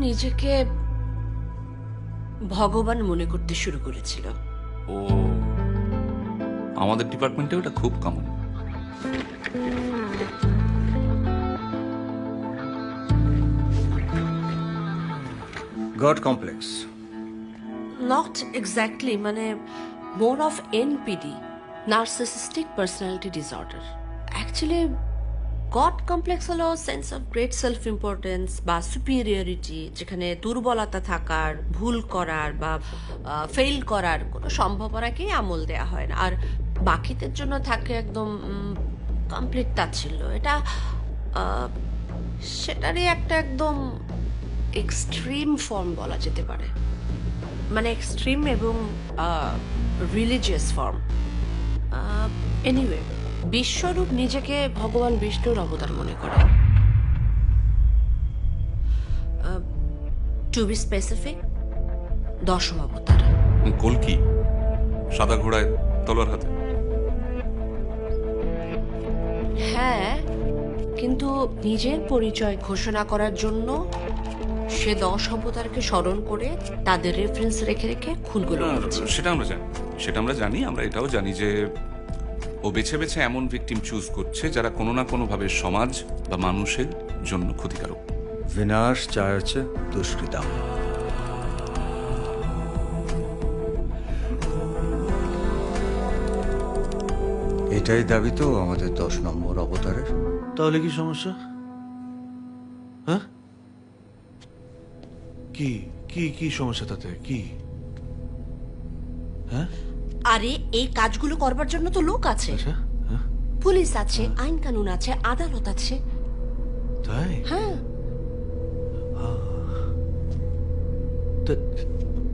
নিজেকে ভগবান মনে করতে শুরু করেছিল। ও, আমাদের ডিপার্টমেন্টে ওটা খুব common. God complex. Not exactly, মানে more of NPD, narcissistic personality disorder. Actually god complex হলো sense of great self importance বা সুপিরিয়রিটি, যেখানে দুর্বলতা থাকার, ভুল করার বা ফেল করার কোনো সম্ভাবনাকেই আমল দেওয়া হয় না, আর বাকিদের জন্য থাকে একদম কমপ্লিট তাচ্ছিল্য। এটা সেটারই একটা একদম এক্সট্রিম ফর্ম বলা যেতে পারে, মানে এক্সট্রিম এবং রিলিজিয়াস ফর্ম। এনিওয়ে, বিশ্বরূপ নিজেকে ভগবান বিষ্ণুর অবতার মনে করে। টু বি স্পেসিফিক, দশম অবতার। কল্কি সাদা ঘোড়ায় তলোয়ার হাতে। হ্যাঁ, কিন্তু নিজের পরিচয় ঘোষণা করার জন্য সে 10 অবতারকে স্মরণ করে তাদের রেফারেন্স রেখে রেখে খুনগুলো করেছে। সেটা আমরা জানি। আমরা এটাও জানি যে ও বেছে বেছে এমন ভিকটিম চুজ করছে যারা কোনো না কোনো ভাবে সমাজ বা মানুষের জন্য ক্ষতিকারক। বিনাশ চায়ছে দুষ্কৃতাম। এটাই দাবি তো আমাদের 10 নম্বর অবতারের। তাহলে কি সমস্যা? হ্যাঁ, কি কি কি সমস্যা তাতে? কি? হ্যাঁ, আরে এই কাজগুলো করবার জন্য তো লোক আছে, আচ্ছা, হ্যাঁ, পুলিশ আছে, আইন কানুন আছে, আদালত আছে। তাই? হ্যাঁ,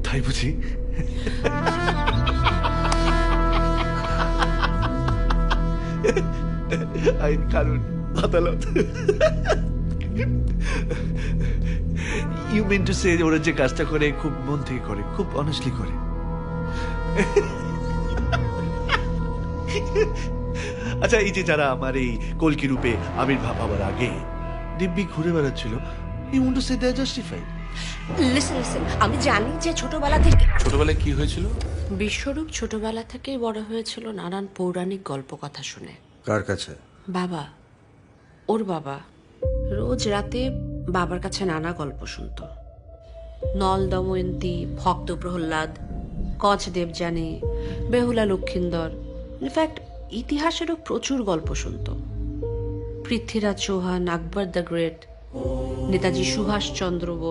তাই বুঝি? আইন কানুন আদালত। ইউ মিন টু সে ওরা যে কাজটা করে খুব মন থেকে করে, খুব অনেস্টলি করে। আচ্ছা, এই যে যারা আমার এই কলকি রূপে আবির্ভাব হবার আগে দিব্যি ঘুরে বেড়াচ্ছিল, you want to say they are justified? Listen, আমি জানি যে ছোটবেলায় কি হয়েছিল? বিশ্বরূপ ছোটবেলা থেকেই বড় হয়েছিল নানান পৌরাণিক গল্প কথা শুনে। কার কাছে? বাবা, ওর বাবা রোজ রাতে বাবার কাছে নানা গল্প শুনতো। নল দময়ন্তী, ভক্ত প্রহ্লাদ, কচ দেবযানী, বেহুলা লক্ষিন্দর, ইনফ্যাক্ট ইতিহাসেরও প্রচুর গল্প শুনতো। পৃথ্বীরাজ চৌহান, আকবর দ্য গ্রেট, নেতাজি সুভাষচন্দ্র বোস,